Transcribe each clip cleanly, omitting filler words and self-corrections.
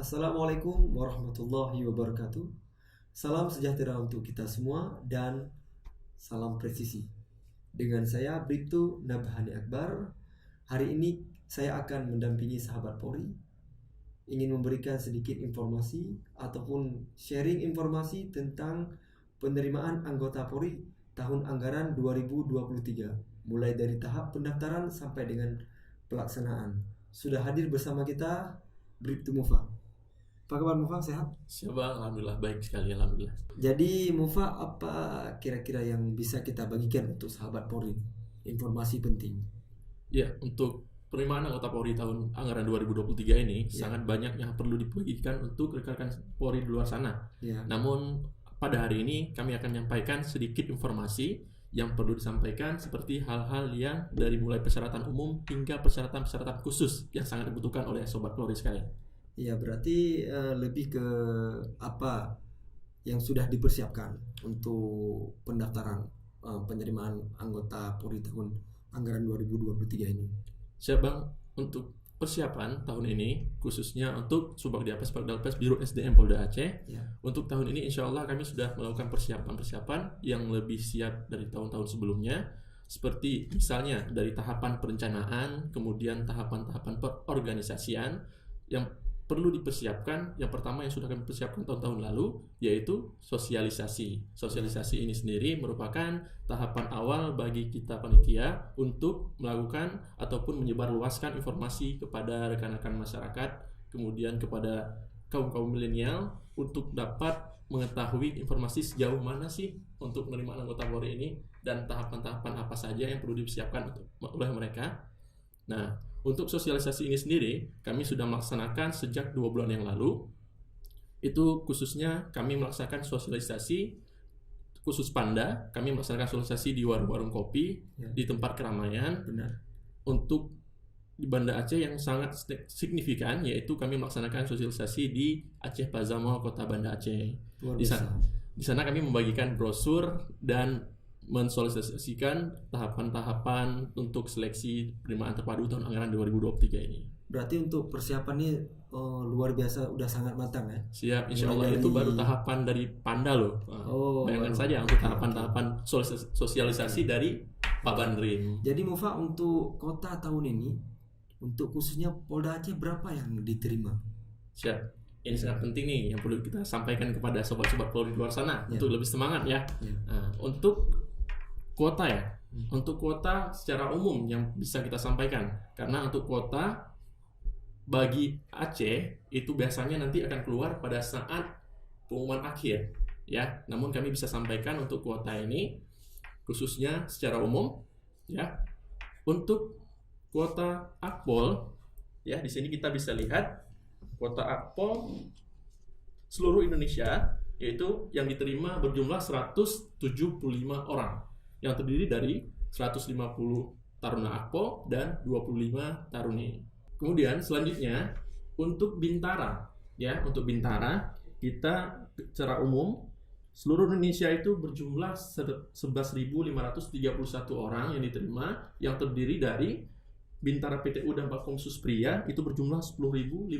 Assalamualaikum warahmatullahi wabarakatuh. Salam sejahtera untuk kita semua dan salam presisi. Dengan saya Bribtu Nabhani Akbar. Hari ini saya akan mendampingi sahabat Polri, ingin memberikan sedikit informasi ataupun sharing informasi tentang penerimaan anggota Polri tahun anggaran 2023, mulai dari tahap pendaftaran sampai dengan pelaksanaan. Sudah hadir bersama kita Bribtu Mufa. Apa kabar Mufa, sehat? Siap bang, alhamdulillah baik sekali, alhamdulillah. Jadi Mufa, apa kira-kira yang bisa kita bagikan untuk sahabat Polri? Informasi penting. Ya, untuk penerimaan anggota Polri tahun anggaran 2023 ini sangat banyak yang perlu dibagikan untuk rekan-rekan Polri di luar sana. Namun pada hari ini kami akan menyampaikan sedikit informasi yang perlu disampaikan, seperti hal-hal yang dari mulai persyaratan umum hingga persyaratan-persyaratan khusus yang sangat dibutuhkan oleh sobat Polri sekalian. Ya, berarti lebih ke apa yang sudah dipersiapkan untuk pendaftaran penerimaan anggota Polri tahun anggaran 2023 ini. Siap bang, untuk persiapan tahun ini khususnya untuk Subagdiapes Pagdalpes Biro SDM Polda Aceh, untuk tahun ini insya Allah kami sudah melakukan persiapan yang lebih siap dari tahun-tahun sebelumnya, seperti misalnya dari tahapan perencanaan, kemudian tahapan-tahapan perorganisasian yang perlu dipersiapkan. Yang pertama yang sudah kami persiapkan tahun-tahun lalu yaitu sosialisasi. Sosialisasi ini sendiri merupakan tahapan awal bagi kita panitia untuk melakukan ataupun menyebarluaskan informasi kepada rekan-rekan masyarakat, kemudian kepada kaum-kaum milenial untuk dapat mengetahui informasi sejauh mana sih untuk penerimaan anggota Polri ini dan tahapan-tahapan apa saja yang perlu dipersiapkan oleh mereka. Nah, untuk sosialisasi ini sendiri kami sudah melaksanakan sejak 2 bulan yang lalu. Itu khususnya kami melaksanakan sosialisasi khusus Panda. Kami melaksanakan sosialisasi di warung-warung kopi, di tempat keramaian. Untuk di Banda Aceh yang sangat signifikan, yaitu kami melaksanakan sosialisasi di Aceh Plaza Mall Kota Banda Aceh. Di sana kami membagikan brosur dan mensosialisasikan tahapan-tahapan untuk seleksi penerimaan terpadu tahun anggaran 2023 ini. Berarti untuk persiapannya luar biasa, udah sangat matang ya? Siap, insya Allah itu baru tahapan dari Panda loh. Bayangkan saja untuk tahapan-tahapan sosialisasi dari Pak Bandrin. Jadi Mufa, untuk kota tahun ini, untuk khususnya Polda Aceh, berapa yang diterima? Siap. Ini sangat penting nih yang perlu kita sampaikan kepada sobat-sobat Polri di luar sana untuk lebih semangat ya. Nah, untuk kuota ya, untuk kuota secara umum yang bisa kita sampaikan, karena untuk kuota bagi Aceh itu biasanya nanti akan keluar pada saat pengumuman akhir ya. Namun kami bisa sampaikan untuk kuota ini khususnya secara umum ya. Untuk kuota Akpol ya, di sini kita bisa lihat kuota Akpol seluruh Indonesia yaitu yang diterima berjumlah 175 orang, yang terdiri dari 150 taruna Akpol dan 25 taruni. Kemudian selanjutnya untuk Bintara ya, untuk Bintara kita secara umum seluruh Indonesia itu berjumlah 11.531 orang yang diterima, yang terdiri dari Bintara PTU dan Bakomsus pria itu berjumlah 10.529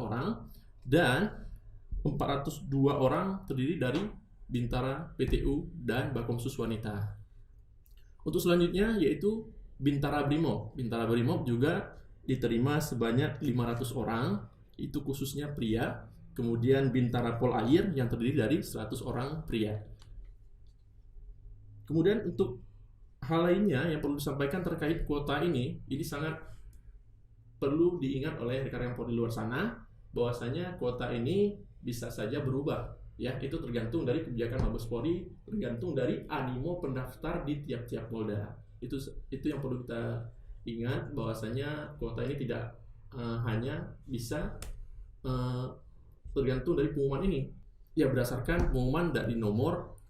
orang, dan 402 orang terdiri dari Bintara PTU dan Bakomsus wanita. Untuk selanjutnya yaitu Bintara Brimob. Bintara Brimob juga diterima sebanyak 500 orang, itu khususnya pria. Kemudian Bintara Polair yang terdiri dari 100 orang pria. Kemudian untuk hal lainnya yang perlu disampaikan terkait kuota ini sangat perlu diingat oleh rekan-rekan Polri di luar sana, bahwasanya kuota ini bisa saja berubah. Ya, itu tergantung dari kebijakan Mabes Polri, tergantung dari animo pendaftar di tiap-tiap Polda. Itu yang perlu kita ingat, bahwasanya kuota ini tidak hanya bisa tergantung dari pengumuman ini. Ya, berdasarkan pengumuman dari nomor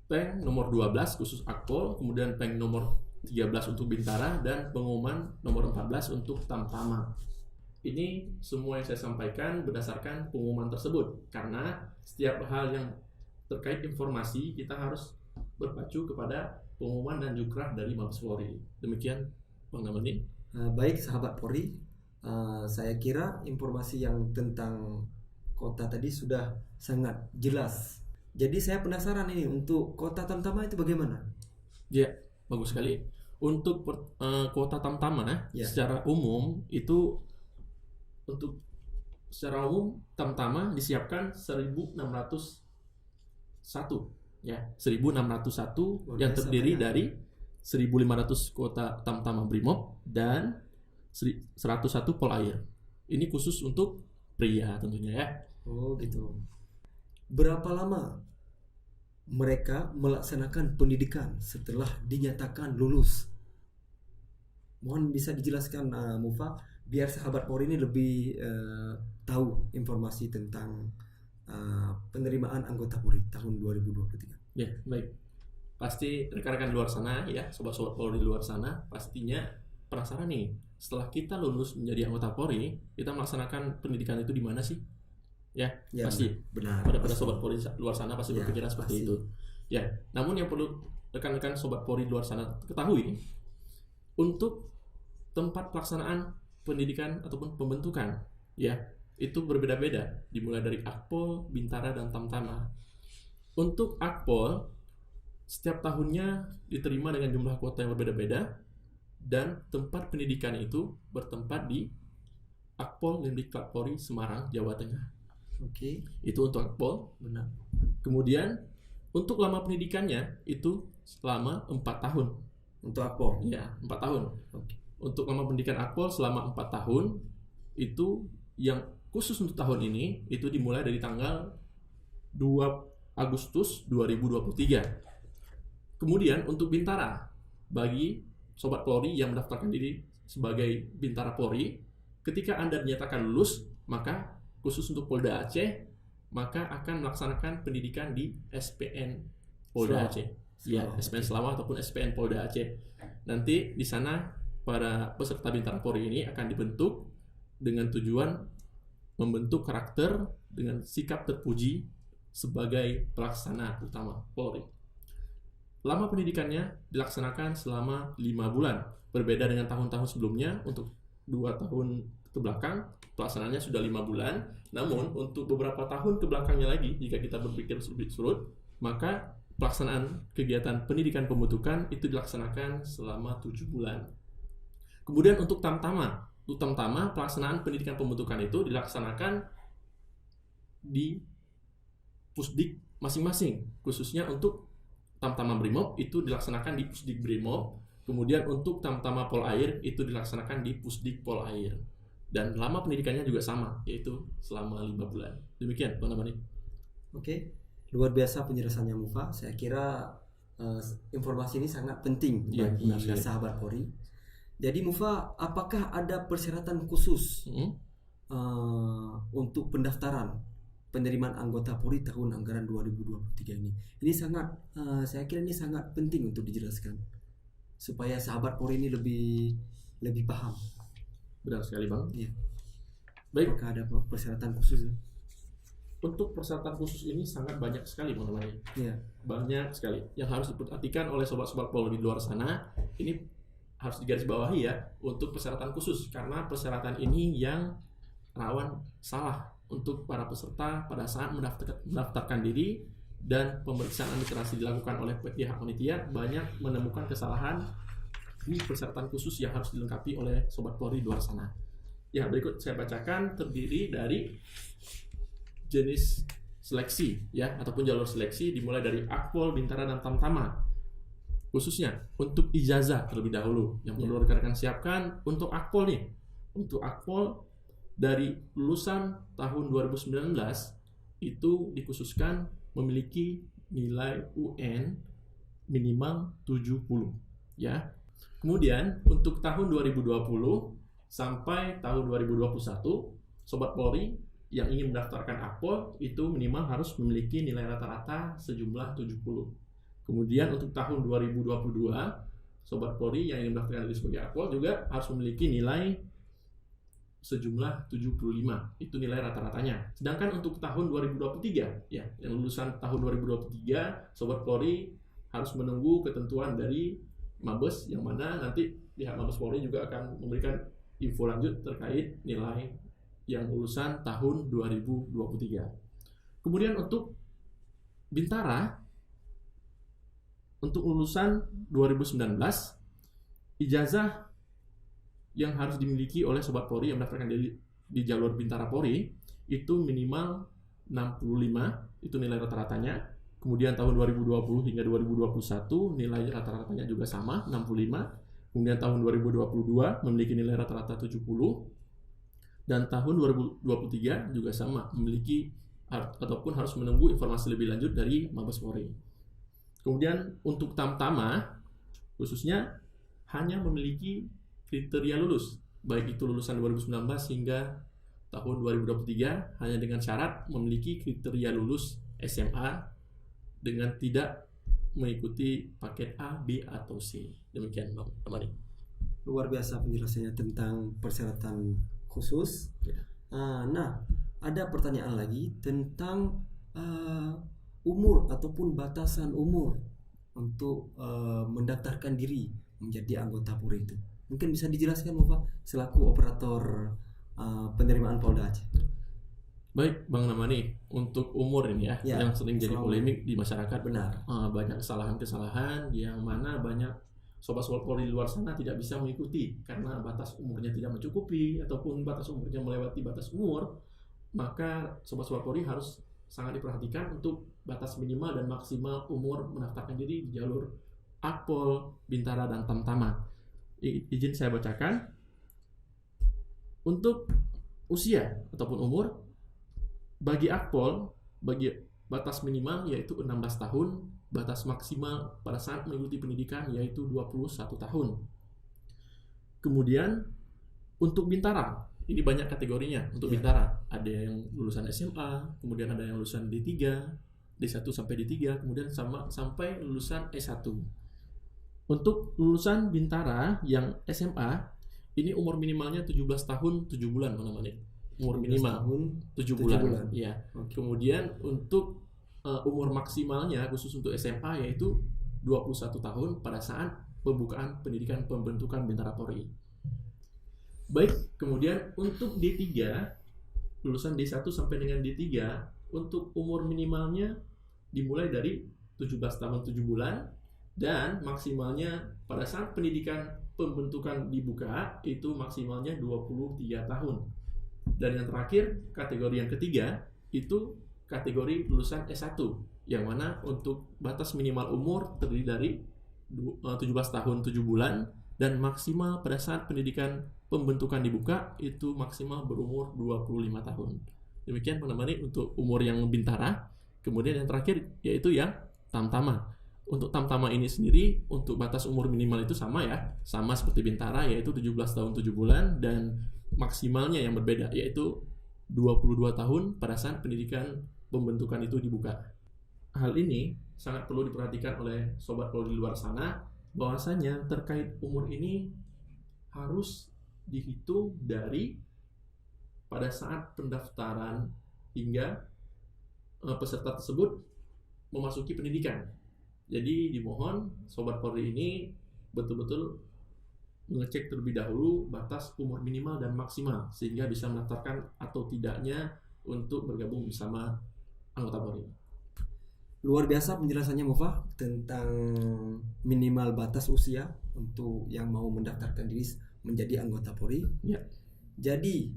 Peng nomor 12 khusus Akpol, kemudian Peng nomor 13 untuk Bintara, dan pengumuman nomor 14 untuk Tamtama. Ini semua yang saya sampaikan berdasarkan pengumuman tersebut, karena setiap hal yang terkait informasi kita harus berpacu kepada pengumuman dan jukrah dari Mabes Polri. Demikian Bang Namanin. Baik sahabat Polri, Saya kira informasi yang tentang kota tadi sudah sangat jelas. Jadi saya penasaran ini untuk kota Tamtama itu bagaimana? Ya, bagus sekali. Untuk kota Tamtama secara umum itu Tamtama disiapkan 1601 ya, 1601 yang terdiri dari 1500 kota Tamtama Brimob dan 101 Polair. Ini khusus untuk pria tentunya ya. Oh gitu. Berapa lama mereka melaksanakan pendidikan setelah dinyatakan lulus? Mohon bisa dijelaskan Mufa, biar sahabat Polri ini lebih tahu informasi tentang penerimaan anggota Polri tahun 2023. Ya, baik. Pasti rekan-rekan di luar sana ya, sobat-sobat Polri di luar sana pastinya penasaran nih, setelah kita lulus menjadi anggota Polri, kita melaksanakan pendidikan itu di mana sih? Ya pasti. Benar. Pada sobat Polri luar sana pasti berpikiran seperti itu. Ya, namun yang perlu rekan-rekan sobat Polri luar sana ketahui, untuk tempat pelaksanaan pendidikan ataupun pembentukan, ya itu berbeda-beda, dimulai dari Akpol, Bintara, dan Tamtama. Untuk Akpol, setiap tahunnya diterima dengan jumlah kuota yang berbeda-beda, dan tempat pendidikan itu bertempat di Akpol Limdiklat Polri Semarang, Jawa Tengah. Oke. Itu untuk Akpol. Benar. Kemudian untuk lama pendidikannya itu selama 4 tahun. Untuk Akpol? Ya, 4 tahun. Oke. Untuk lama pendidikan Akpol selama 4 tahun itu yang khusus untuk tahun ini itu dimulai dari tanggal 2 Agustus 2023. Kemudian untuk Bintara, bagi sobat Polri yang mendaftarkan diri sebagai Bintara Polri, ketika Anda dinyatakan lulus, maka khusus untuk Polda Aceh, maka akan melaksanakan pendidikan di SPN Polda Aceh. Ya, SPN Selawah ataupun SPN Polda Aceh. Nanti di sana para peserta Bintara Polri ini akan dibentuk dengan tujuan membentuk karakter dengan sikap terpuji sebagai pelaksana utama Polri. Lama pendidikannya dilaksanakan selama 5 bulan. Berbeda dengan tahun-tahun sebelumnya, untuk 2 tahun ke belakang pelaksanaannya sudah 5 bulan. Namun untuk beberapa tahun ke belakangnya lagi, jika kita berpikir surut, maka pelaksanaan kegiatan pendidikan pembentukan itu dilaksanakan selama 7 bulan. Kemudian untuk Tamtama, pelaksanaan pendidikan pembentukan itu dilaksanakan di Pusdik masing-masing. Khususnya untuk Tamtama Brimob itu dilaksanakan di Pusdik Brimob. Kemudian untuk Tamtama Polair itu dilaksanakan di Pusdik Polair. Dan lama pendidikannya juga sama, yaitu selama 5 bulan. Demikian, Bang Namani. Oke, luar biasa penjelasannya Mufa. Saya kira informasi ini sangat penting bagi sahabat Polri. Jadi Mufa, apakah ada persyaratan khusus untuk pendaftaran penerimaan anggota Polri tahun anggaran 2023 ini? Ini sangat, saya kira ini sangat penting untuk dijelaskan supaya sahabat Polri ini lebih paham. Benar sekali, Bang. Iya. Baik. Apakah ada persyaratan khusus? Untuk persyaratan khusus ini sangat banyak sekali, Bang Namani. Iya. Banyak sekali yang harus diperhatikan oleh sobat-sobat Polri di luar sana. Ini harus digarisbawahi ya, untuk persyaratan khusus, karena persyaratan ini yang rawan salah untuk para peserta pada saat mendaftarkan diri dan pemeriksaan administrasi dilakukan oleh pihak panitia. Banyak menemukan kesalahan di persyaratan khusus yang harus dilengkapi oleh sobat Polri di luar sana. Yang berikut saya bacakan terdiri dari jenis seleksi ya, ataupun jalur seleksi, dimulai dari Akpol, Bintara, dan Tamtama. Khususnya untuk ijazah terlebih dahulu yang perlu rekan-rekan siapkan. Untuk Akpol nih, untuk Akpol dari lulusan tahun 2019 itu dikhususkan memiliki nilai UN minimal 70 ya. Kemudian untuk tahun 2020 sampai tahun 2021, sobat Polri yang ingin mendaftarkan Akpol itu minimal harus memiliki nilai rata-rata sejumlah 70. Kemudian untuk tahun 2022, sobat Polri yang ingin mendaftarkan diri sebagai Akpol juga harus memiliki nilai sejumlah 75. Itu nilai rata-ratanya. Sedangkan untuk tahun 2023 ya, yang lulusan tahun 2023, sobat Polri harus menunggu ketentuan dari Mabes, yang mana nanti pihak Mabes Polri juga akan memberikan info lanjut terkait nilai yang lulusan tahun 2023. Kemudian untuk Bintara, untuk lulusan 2019, ijazah yang harus dimiliki oleh Sobat Polri yang mendaftarkan diri di jalur Bintara Polri itu minimal 65, itu nilai rata-ratanya. Kemudian tahun 2020 hingga 2021 nilai rata-ratanya juga sama, 65. Kemudian tahun 2022 memiliki nilai rata-rata 70. Dan tahun 2023 juga sama, memiliki ataupun harus menunggu informasi lebih lanjut dari Mabes Polri. Kemudian untuk Tamtama khususnya hanya memiliki kriteria lulus, baik itu lulusan 2019 hingga tahun 2023, hanya dengan syarat memiliki kriteria lulus SMA dengan tidak mengikuti paket A, B, atau C. Demikian Bang Amari. Luar biasa penjelasannya tentang persyaratan khusus. Nah, ada pertanyaan lagi tentang umur ataupun batasan umur untuk mendaftarkan diri menjadi anggota Polri itu. Mungkin bisa dijelaskan Bapak selaku operator penerimaan Polda Aceh. Baik Bang Namani, untuk umur ini ya yang sering jadi polemik di masyarakat. Benar. Banyak kesalahan-kesalahan yang mana banyak sobat-sobat Polri di luar sana tidak bisa mengikuti karena batas umurnya tidak mencukupi ataupun batas umurnya melewati batas umur. Maka sobat-sobat Polri harus sangat diperhatikan untuk batas minimal dan maksimal umur mendaftarkan diri di jalur Akpol, Bintara, dan Tamtama. Izin saya bacakan. Untuk usia ataupun umur, bagi Akpol, bagi batas minimal yaitu 16 tahun, batas maksimal pada saat mengikuti pendidikan yaitu 21 tahun. Kemudian untuk Bintara, ini banyak kategorinya. Untuk Bintara, ada yang lulusan SMA, kemudian ada yang lulusan D3, D1 sampai D3, kemudian sampai lulusan S1. Untuk lulusan Bintara yang SMA, ini umur minimalnya 17 tahun 7 bulan namanya. Umur minimal tahun 7 bulan. Ya. Okay. Kemudian untuk umur maksimalnya khusus untuk SMA yaitu 21 tahun pada saat pembukaan pendidikan pembentukan Bintara Polri. Baik, kemudian untuk D3, lulusan D1 sampai dengan D3, untuk umur minimalnya dimulai dari 17 tahun 7 bulan dan maksimalnya pada saat pendidikan pembentukan dibuka itu maksimalnya 23 tahun. Dan yang terakhir, kategori yang ketiga itu kategori lulusan S1 yang mana untuk batas minimal umur terdiri dari 17 tahun 7 bulan dan maksimal pada saat pendidikan pembentukan dibuka itu maksimal berumur 25 tahun. Demikian penemani untuk umur yang Bintara. Kemudian yang terakhir yaitu yang Tamtama. Untuk Tamtama ini sendiri untuk batas umur minimal itu sama ya, sama seperti Bintara yaitu 17 tahun 7 bulan dan maksimalnya yang berbeda yaitu 22 tahun pada saat pendidikan pembentukan itu dibuka. Hal ini sangat perlu diperhatikan oleh sobat Polri di luar sana bahwasanya terkait umur ini harus dihitung dari pada saat pendaftaran hingga peserta tersebut memasuki pendidikan. Jadi dimohon sobat Polri ini betul-betul mengecek terlebih dahulu batas umur minimal dan maksimal sehingga bisa mendaftarkan atau tidaknya untuk bergabung bersama anggota Polri. Luar biasa penjelasannya Mufa tentang minimal batas usia untuk yang mau mendaftarkan diri menjadi anggota Polri. Ya. Jadi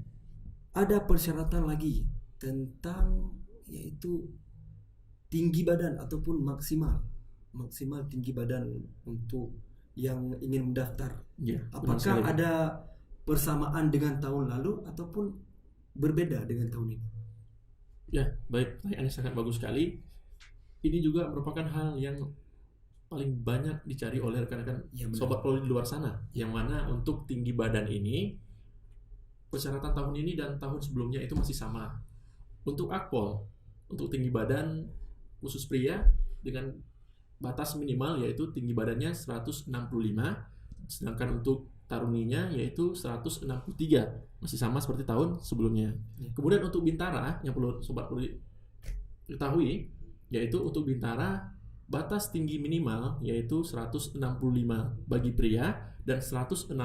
ada persyaratan lagi tentang yaitu tinggi badan ataupun maksimal tinggi badan untuk yang ingin mendaftar. Ya, apakah ada persamaan dengan tahun lalu ataupun berbeda dengan tahun ini? Ya, baik. Pertanyaannya sangat bagus sekali. Ini juga merupakan hal yang paling banyak dicari oleh rekan-rekan sobat Polri di luar sana. Yang mana untuk tinggi badan ini persyaratan tahun ini dan tahun sebelumnya itu masih sama. Untuk Akpol, untuk tinggi badan khusus pria dengan batas minimal yaitu tinggi badannya 165, sedangkan untuk taruninya yaitu 163, masih sama seperti tahun sebelumnya. Kemudian untuk Bintara yang perlu sobat Polri ketahui yaitu untuk Bintara batas tinggi minimal yaitu 165 bagi pria dan 160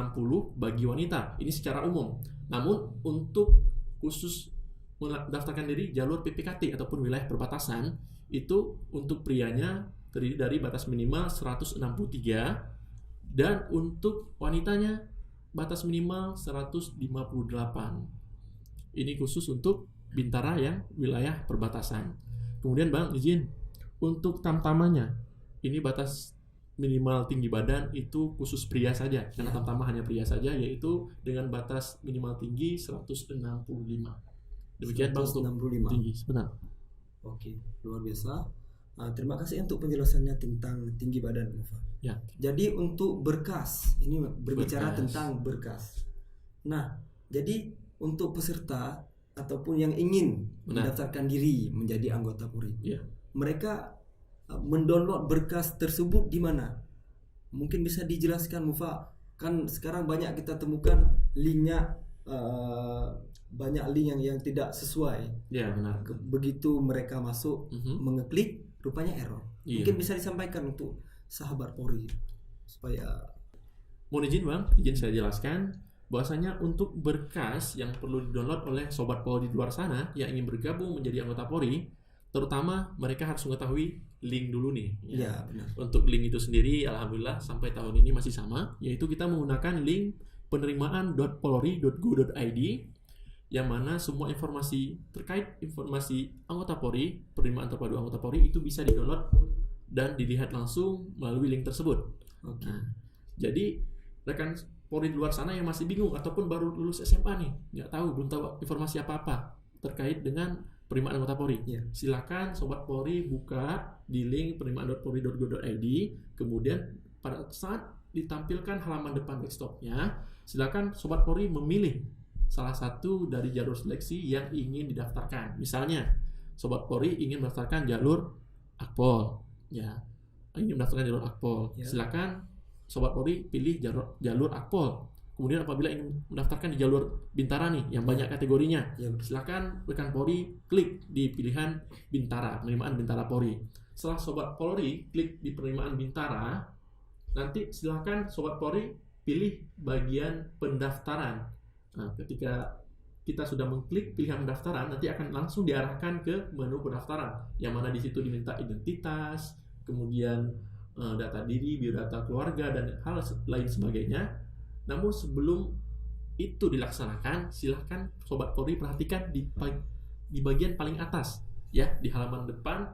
bagi wanita. Ini secara umum. Namun untuk khusus mendaftarkan diri jalur PPKT ataupun wilayah perbatasan, itu untuk prianya terdiri dari batas minimal 163 dan untuk wanitanya batas minimal 158. Ini khusus untuk Bintara yang wilayah perbatasan. Kemudian Bang, izin untuk tamtamannya. Ini batas minimal tinggi badan itu khusus pria saja. Karena tamtama hanya pria saja, yaitu dengan batas minimal tinggi 165. Demikian Bang untuk tinggi. Benar. Oke, luar biasa. Terima kasih untuk penjelasannya tentang tinggi badan, Mufa. Ya. Jadi untuk berkas, ini berbicara tentang berkas. Nah, jadi untuk peserta ataupun yang ingin mendaftarkan diri menjadi anggota Polri, mereka mendownload berkas tersebut di mana? Mungkin bisa dijelaskan, Mufa. Kan sekarang banyak kita temukan linknya, banyak link yang tidak sesuai. Ya, benar. Begitu mereka masuk mengeklik, rupanya error. Mungkin bisa disampaikan untuk sahabat Polri supaya. Mohon izin Bang, izin saya jelaskan bahwasanya untuk berkas yang perlu didownload oleh sobat Polri di luar sana yang ingin bergabung menjadi anggota Polri, terutama mereka harus mengetahui link dulu nih. Ya, benar. Untuk link itu sendiri, alhamdulillah sampai tahun ini masih sama, yaitu kita menggunakan link penerimaan.polri.go.id, yang mana semua informasi terkait informasi anggota Polri, penerimaan terpadu anggota Polri itu bisa di-download dan dilihat langsung melalui link tersebut. Okay. Nah, jadi rekan Polri di luar sana yang masih bingung ataupun baru lulus SMA nih, belum tahu informasi apa-apa terkait dengan penerimaan anggota Polri. Silakan sobat Polri buka di link penerimaan.polri.go.id, kemudian pada saat ditampilkan halaman depan desktopnya, silakan sobat Polri memilih salah satu dari jalur seleksi yang ingin didaftarkan. Misalnya, sobat Polri ingin mendaftarkan jalur Akpol, ingin mendaftarkan jalur Akpol. Silakan sobat Polri pilih jalur Akpol. Kemudian apabila ingin mendaftarkan di jalur Bintara nih, yang banyak kategorinya, silakan rekan Polri klik di pilihan Bintara, penerimaan Bintara Polri. Setelah sobat Polri klik di penerimaan Bintara, nanti silakan sobat Polri pilih bagian pendaftaran. Nah, ketika kita sudah mengklik pilihan pendaftaran, nanti akan langsung diarahkan ke menu pendaftaran, yang mana di situ diminta identitas, kemudian data diri, biodata keluarga, dan hal lain sebagainya. Namun sebelum itu dilaksanakan, silahkan sobat Polri perhatikan di bagian paling atas, di halaman depan,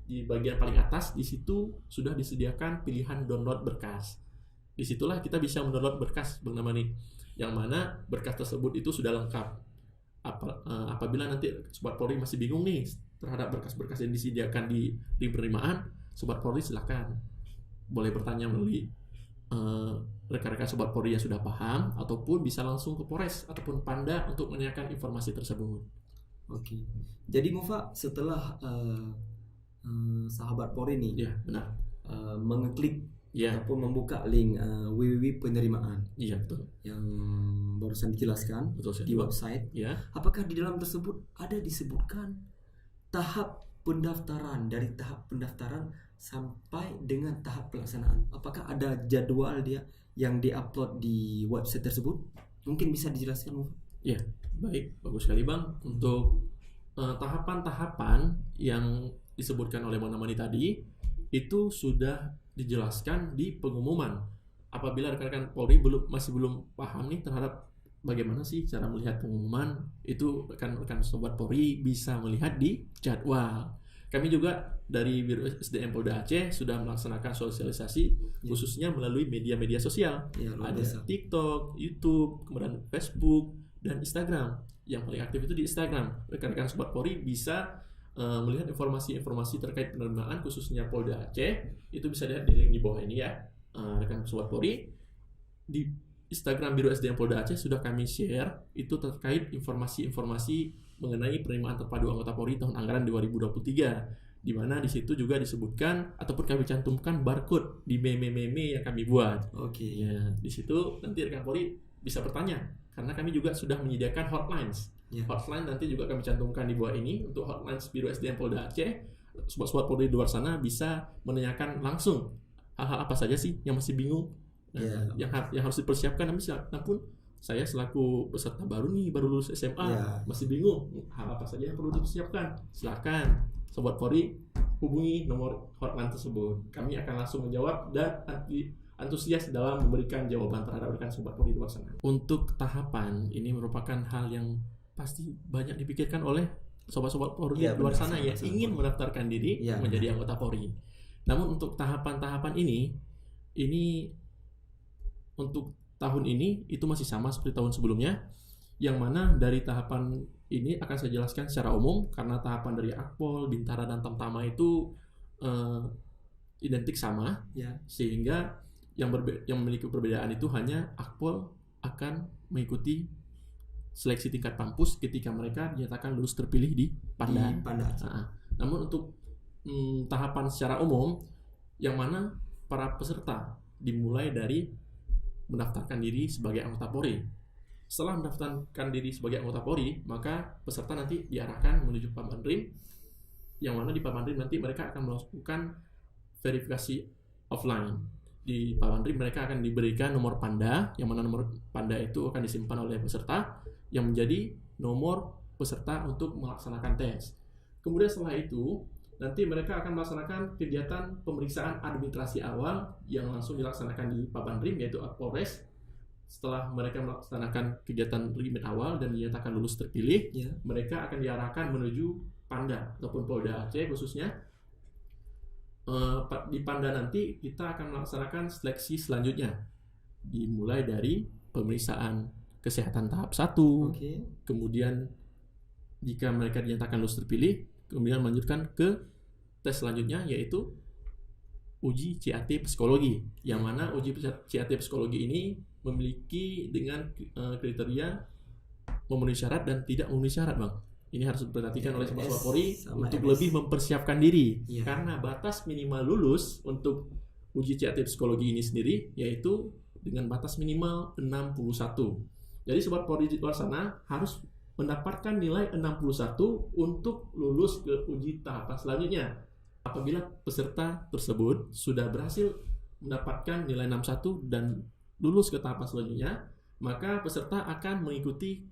di bagian paling atas, di situ sudah disediakan pilihan download berkas. Disitulah kita bisa mendownload berkas, Bang Namani, yang mana berkas tersebut itu sudah lengkap. Apabila nanti sobat Polri masih bingung nih terhadap berkas-berkas yang disediakan di link penerimaan, sobat Polri silakan boleh bertanya melalui rekan-rekan sobat Polri yang sudah paham, ataupun bisa langsung ke Polres ataupun Panda untuk menanyakan informasi tersebut. Oke. Jadi Mufa, setelah sahabat Polri nih, benar, mengeklik ataupun membuka link www penerimaan, betul, yang barusan dijelaskan di website, apakah di dalam tersebut ada disebutkan tahap pendaftaran, dari tahap pendaftaran sampai dengan tahap pelaksanaan? Apakah ada jadwal dia yang diupload di website tersebut? Mungkin bisa dijelaskan, Mufa? Ya, baik, bagus sekali Bang. Untuk tahapan-tahapan yang disebutkan oleh Bang Namani tadi, itu sudah dijelaskan di pengumuman. Apabila rekan-rekan Polri masih belum paham nih terhadap bagaimana sih cara melihat pengumuman, itu rekan-rekan sobat Polri bisa melihat di jadwal. Kami juga dari Biro SDM Polda Aceh sudah melaksanakan sosialisasi khususnya melalui media-media sosial. Ada TikTok, YouTube, kemudian Facebook, dan Instagram. Yang paling aktif itu di Instagram. Rekan-rekan sobat Polri bisa melihat informasi-informasi terkait penerimaan khususnya Polda Aceh. Itu bisa dilihat di link di bawah ini rekan sobat Polri. Di Instagram Biro SDM Polda Aceh sudah kami share itu terkait informasi-informasi mengenai penerimaan terpadu anggota Polri tahun anggaran 2023, di mana di situ juga disebutkan ataupun kami cantumkan barcode di meme-meme yang kami buat. Di situ nanti rekan Polri bisa bertanya, karena kami juga sudah menyediakan hotlines. Hotline nanti juga kami cantumkan di bawah ini untuk hotlines Biro SDM Polda Aceh. sobat-sobat Polri di luar sana bisa menanyakan langsung hal-hal apa saja sih yang masih bingung, yang harus dipersiapkan. Namun saya selaku peserta baru nih, baru lulus SMA, masih bingung hal apa saja yang perlu dipersiapkan. Silakan sobat Polri hubungi nomor hotline tersebut. Kami akan langsung menjawab dan antusias dalam memberikan jawaban terhadap rekan sobat Polri di luar sana. Untuk tahapan ini merupakan hal yang pasti banyak dipikirkan oleh sobat-sobat Polri di luar sana yang ingin mendaftarkan diri menjadi anggota Polri. Namun untuk tahapan-tahapan ini untuk tahun ini itu masih sama seperti tahun sebelumnya, yang mana dari tahapan ini akan saya jelaskan secara umum karena tahapan dari Akpol, Bintara, dan Tamtama itu identik sama, sehingga yang memiliki perbedaan itu hanya Akpol akan mengikuti seleksi tingkat kampus ketika mereka dinyatakan lulus terpilih di Panda. Namun untuk tahapan secara umum, yang mana para peserta dimulai dari mendaftarkan diri sebagai anggota Polri. Setelah mendaftarkan diri sebagai anggota Polri, maka peserta nanti diarahkan menuju Pamanrim, yang mana di Pamanrim nanti mereka akan melakukan verifikasi offline. Di Pamanrim mereka akan diberikan nomor Panda, yang mana nomor Panda itu akan disimpan oleh peserta, yang menjadi nomor peserta untuk melaksanakan tes. Kemudian setelah itu, nanti mereka akan melaksanakan kegiatan pemeriksaan administrasi awal yang langsung dilaksanakan di Pamanrim, yaitu Polres. Setelah mereka melaksanakan kegiatan limit awal dan dinyatakan lulus terpilih, mereka akan diarahkan menuju Panda ataupun Polda Aceh khususnya. Di Panda nanti kita akan melaksanakan seleksi selanjutnya, dimulai dari pemeriksaan kesehatan tahap 1, kemudian jika mereka dinyatakan lulus terpilih, kemudian melanjutkan ke tes selanjutnya, yaitu uji CAT psikologi, yang mana uji CAT psikologi ini memiliki dengan kriteria memenuhi syarat dan tidak memenuhi syarat, Bang. Ini harus diperhatikan oleh sobat Polri untuk lebih mempersiapkan diri, karena batas minimal lulus untuk uji CAT psikologi ini sendiri yaitu dengan batas minimal 61. Jadi sobat Polri di luar sana harus mendapatkan nilai 61 untuk lulus ke uji tahapan selanjutnya. Apabila peserta tersebut sudah berhasil mendapatkan nilai 61 dan lulus ke tahapan selanjutnya, maka peserta akan mengikuti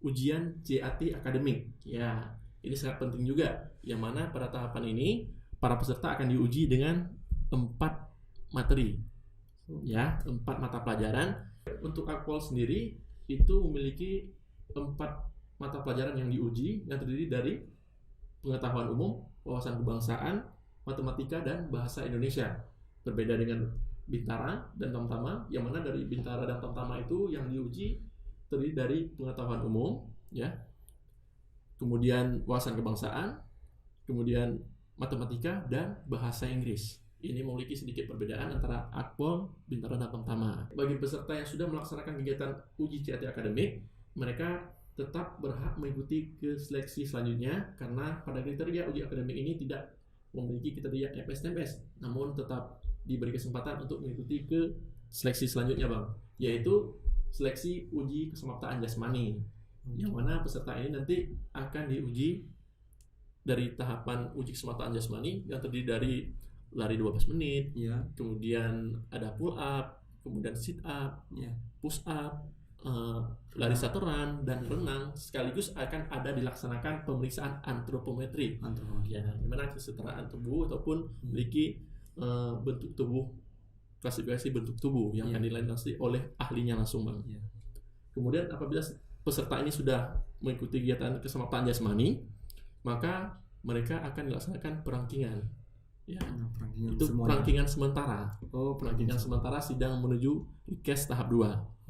ujian CAT akademik. Ya, ini sangat penting juga, yang mana pada tahapan ini para peserta akan diuji dengan 4 materi. Ya, 4 mata pelajaran. Untuk Akpol sendiri itu memiliki 4 mata pelajaran yang diuji, yang terdiri dari pengetahuan umum, wawasan kebangsaan, matematika, dan bahasa Indonesia. Berbeda dengan Bintara dan Tamtama, yang mana dari Bintara dan Tamtama itu yang diuji terdiri dari pengetahuan umum, ya, kemudian wawasan kebangsaan, kemudian matematika, dan bahasa Inggris. Ini memiliki sedikit perbedaan antara Akpol, Bintara, dan Tamtama. Bagi peserta yang sudah melaksanakan kegiatan uji CAT akademik, mereka tetap berhak mengikuti ke seleksi selanjutnya, karena pada kriteria uji akademik ini tidak memiliki kriteria MPS-TMPS, namun tetap diberi kesempatan untuk mengikuti ke seleksi selanjutnya, Bang, yaitu seleksi uji kesemaptaan jasmani, yang mana peserta ini nanti akan diuji dari tahapan uji kesemaptaan jasmani yang terdiri dari lari 12 menit, kemudian ada pull up, kemudian sit up, push up, lari 1 run, dan renang. Sekaligus akan ada dilaksanakan pemeriksaan antropometri, ya, dimana kesetaraan tubuh ataupun memiliki bentuk tubuh, klasifikasi bentuk tubuh yang akan dinilai oleh ahlinya langsung, Bang. Kemudian apabila peserta ini sudah mengikuti kegiatan kesemaptaan jasmani, maka mereka akan dilaksanakan perankingan. Ya, itu perankingan sementara. Perankingan sementara sidang menuju IKES tahap 2.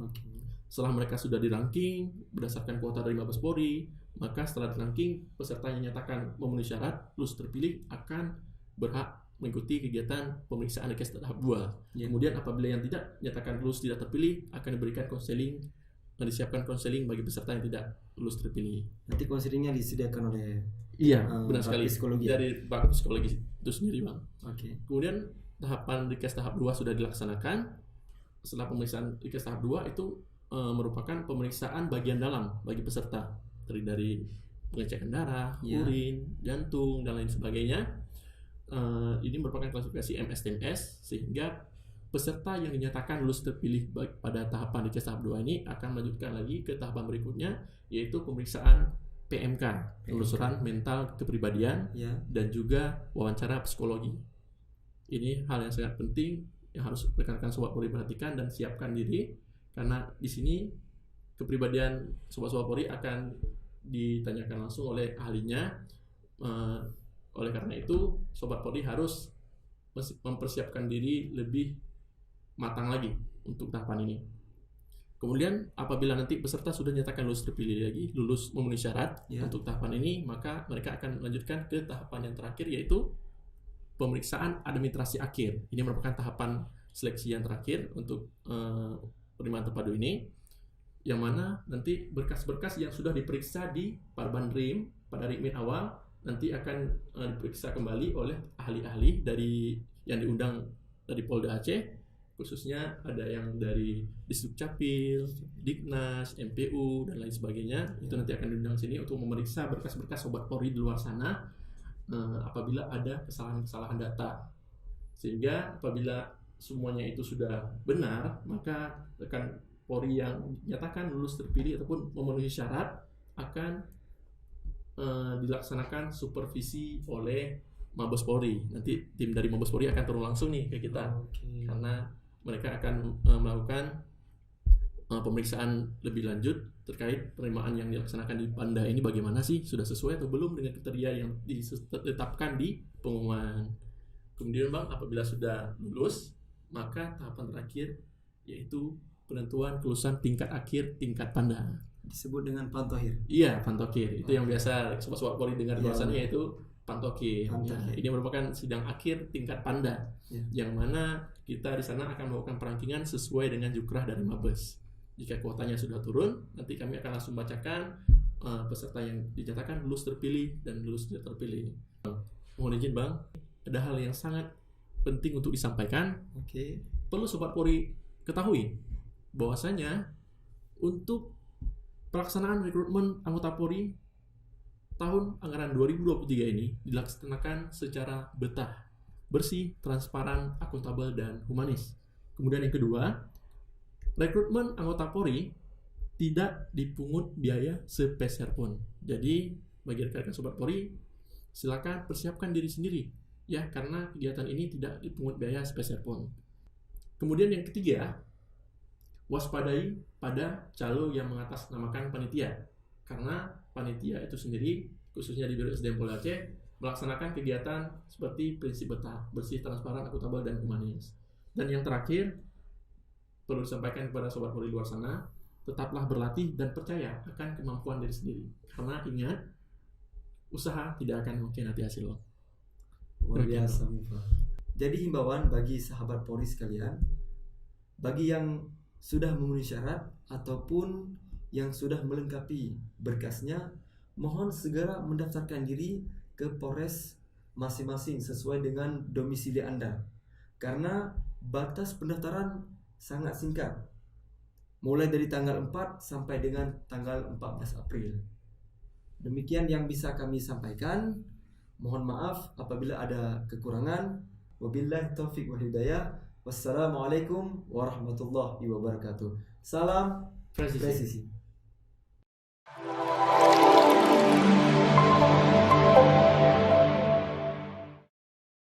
Setelah mereka sudah dirangking berdasarkan kuota dari Mabes Polri, maka setelah dirangking, peserta yang dinyatakan memenuhi syarat lulus terpilih akan berhak mengikuti kegiatan pemeriksaan IKES tahap 2. Kemudian apabila yang tidak dinyatakan lulus tidak terpilih, akan diberikan konseling, disiapkan konseling bagi peserta yang tidak lulus terpilih. Nanti konselingnya disediakan oleh benar sekali psikologi, dari Bak Psikologi itu sendiri, Bang. Kemudian tahapan IKES tahap 2 sudah dilaksanakan. Setelah pemeriksaan IKES tahap 2 itu merupakan pemeriksaan bagian dalam bagi peserta, terdiri dari pengecekan darah, urin, jantung, dan lain sebagainya. ini merupakan klasifikasi MSTMS, sehingga peserta yang dinyatakan lulus terpilih pada tahapan DCS tahap 2 ini akan melanjutkan lagi ke tahapan berikutnya, yaitu pemeriksaan PMK, penelusuran mental kepribadian, dan juga wawancara psikologi. Ini hal yang sangat penting yang harus rekan-rekan Sobat Polri perhatikan dan siapkan diri, karena di sini kepribadian Sobat-Sobat Polri akan ditanyakan langsung oleh ahlinya. Oleh karena itu, Sobat Polri harus mempersiapkan diri lebih matang lagi untuk tahapan ini. Kemudian apabila nanti peserta sudah nyatakan lulus terpilih lagi, lulus memenuhi syarat untuk tahapan ini, maka mereka akan melanjutkan ke tahapan yang terakhir, yaitu pemeriksaan administrasi akhir. Ini merupakan tahapan seleksi yang terakhir untuk penerimaan terpadu ini, yang mana nanti berkas-berkas yang sudah diperiksa di Parbandrim pada ritmen awal nanti akan diperiksa kembali oleh ahli-ahli dari yang diundang dari Polda Aceh, khususnya ada yang dari Disdukcapil, Diknas, MPU, dan lain sebagainya. Itu nanti akan diundang sini untuk memeriksa berkas-berkas Sobat Polri di luar sana apabila ada kesalahan-kesalahan data. Sehingga apabila semuanya itu sudah benar, maka rekan Polri yang dinyatakan lulus terpilih ataupun memenuhi syarat akan dilaksanakan supervisi oleh Mabes Polri. Nanti tim dari Mabes Polri akan turun langsung nih ke kita, karena mereka akan melakukan pemeriksaan lebih lanjut terkait penerimaan yang dilaksanakan di Panda ini bagaimana sih, sudah sesuai atau belum dengan kriteria yang ditetapkan di pengumuman. Kemudian Bang, apabila sudah lulus, maka tahapan terakhir yaitu penentuan kelulusan tingkat akhir tingkat Panda. Disebut dengan Pantohir. Iya, Pantohir. Itu yang biasa Sobat Polri dengar bahasanya, yaitu Pantohir. Ya, ini merupakan sidang akhir tingkat Panda, yang mana kita di sana akan melakukan perankingan sesuai dengan jukrah dari Mabes. Jika kuotanya sudah turun, nanti kami akan langsung bacakan peserta yang dinyatakan lulus terpilih dan lulus tidak terpilih. Mohon izin Bang, ada hal yang sangat penting untuk disampaikan. Perlu Sobat Polri ketahui bahwasanya untuk pelaksanaan rekrutmen anggota Polri tahun anggaran 2023 ini dilaksanakan secara betah, bersih, transparan, akuntabel, dan humanis. Kemudian yang kedua, rekrutmen anggota Polri tidak dipungut biaya sepeser pun. Jadi bagi rekan-rekan Sobat Polri, silakan persiapkan diri sendiri ya, karena kegiatan ini tidak dipungut biaya sepeser pun. Kemudian yang ketiga, waspadai pada calo yang mengatasnamakan panitia, karena panitia itu sendiri, khususnya di Biro SDM Polda Aceh, melaksanakan kegiatan seperti prinsip betah, bersih, transparan, akuntabel, dan humanis. Dan yang terakhir, perlu disampaikan kepada Sobat Polri luar sana, tetaplah berlatih dan percaya akan kemampuan diri sendiri. Karena ingat, usaha tidak akan mengkhianati hasil. Luar biasa. Jadi himbauan bagi sahabat Polri sekalian, bagi yang sudah memenuhi syarat ataupun yang sudah melengkapi berkasnya, mohon segera mendaftarkan diri ke Polres masing-masing sesuai dengan domisili Anda. Karena batas pendaftaran sangat singkat, mulai dari tanggal 4 sampai dengan tanggal 14 April. Demikian yang bisa kami sampaikan. Mohon maaf apabila ada kekurangan. Wabillahi taufiq wal hidayah. Wassalamualaikum warahmatullahi wabarakatuh. Salam presisi.